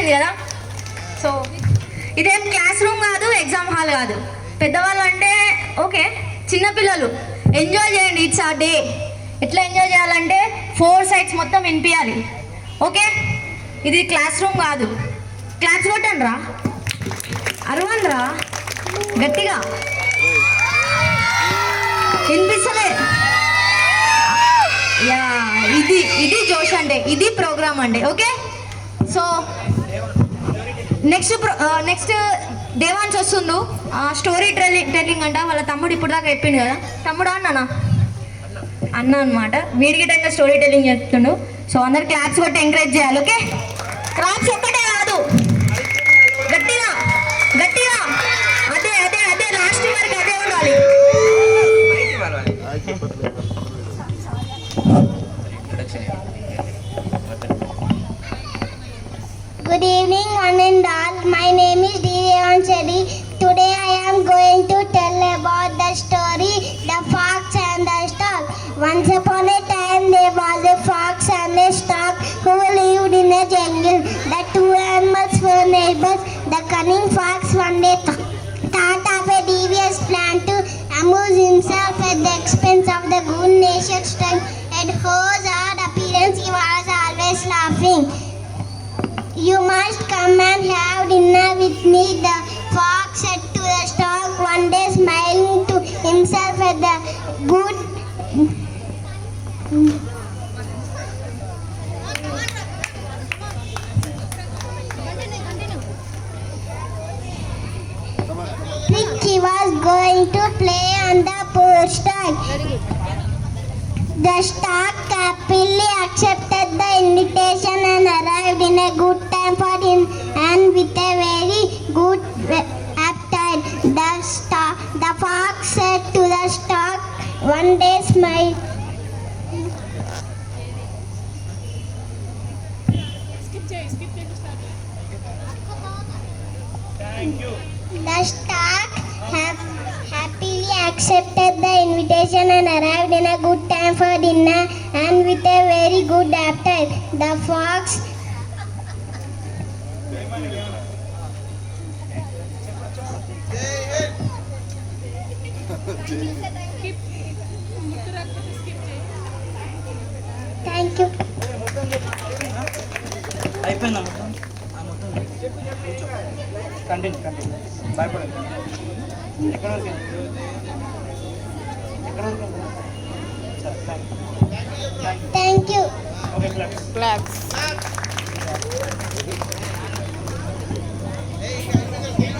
అర్థమైంది కదా. సో ఇదేం క్లాస్ రూమ్ కాదు, ఎగ్జామ్ హాల్ కాదు. పెద్దవాళ్ళు అంటే ఓకే, చిన్నపిల్లలు ఎంజాయ్ చేయండి. ఇట్స్ ఆ డే. ఎట్లా ఎంజాయ్ చేయాలంటే 4 sides మొత్తం వినిపించాలి. ఓకే, ఇది క్లాస్ రూమ్ కాదు. క్లాస్ కొట్టండి రా, అరవండి రా గట్టిగా, వినిపిస్తలే. యా, ఇది జోష్ అంటే, ఇది ప్రోగ్రామ్ అంటే. ఓకే, సో నెక్స్ట్ దేవాన్స్ వస్తుండు. స్టోరీ టెల్లింగ్ అంట. వాళ్ళ తమ్ముడు ఇప్పుడు దాకా చెప్పిండు కదా. తమ్ముడు అన్న అనమాట, వీడికి టైంగా స్టోరీ టెల్లింగ్ చెప్తుండు. సో అందరు క్లాప్స్ కొట్టి ఎంకరేజ్ చేయాలి. ఓకే, క్లాప్స్ ఒక్కటే కాదు, గట్టిగా గట్టిగా, అదే అదే అదే లాస్ట్ వరకు అదే ఉండాలి. Good evening, one and all. My name is Devan Chedi. Today I am going to tell about the story, The Fox and the Stork. Once upon a time there was a fox and a stork who lived in a jungle. The two animals were neighbors. The cunning fox one day thought of a devious plan to amuse himself at the expense of the good natured stork. At whose odd appearance he was always laughing. You must come and have dinner with me, the fox said to the stork one day, smiling to himself at the good. Trick he was going to play on the poor stork. The stork happily accepted the invitation and arrived in a good time for him and with a very good appetite. The fox said to the stork one day, smile. The stork happily accepted the invitation and arrived in a good time for dinner and with a very good appetite. The fox Thank you. Thank you. Claps.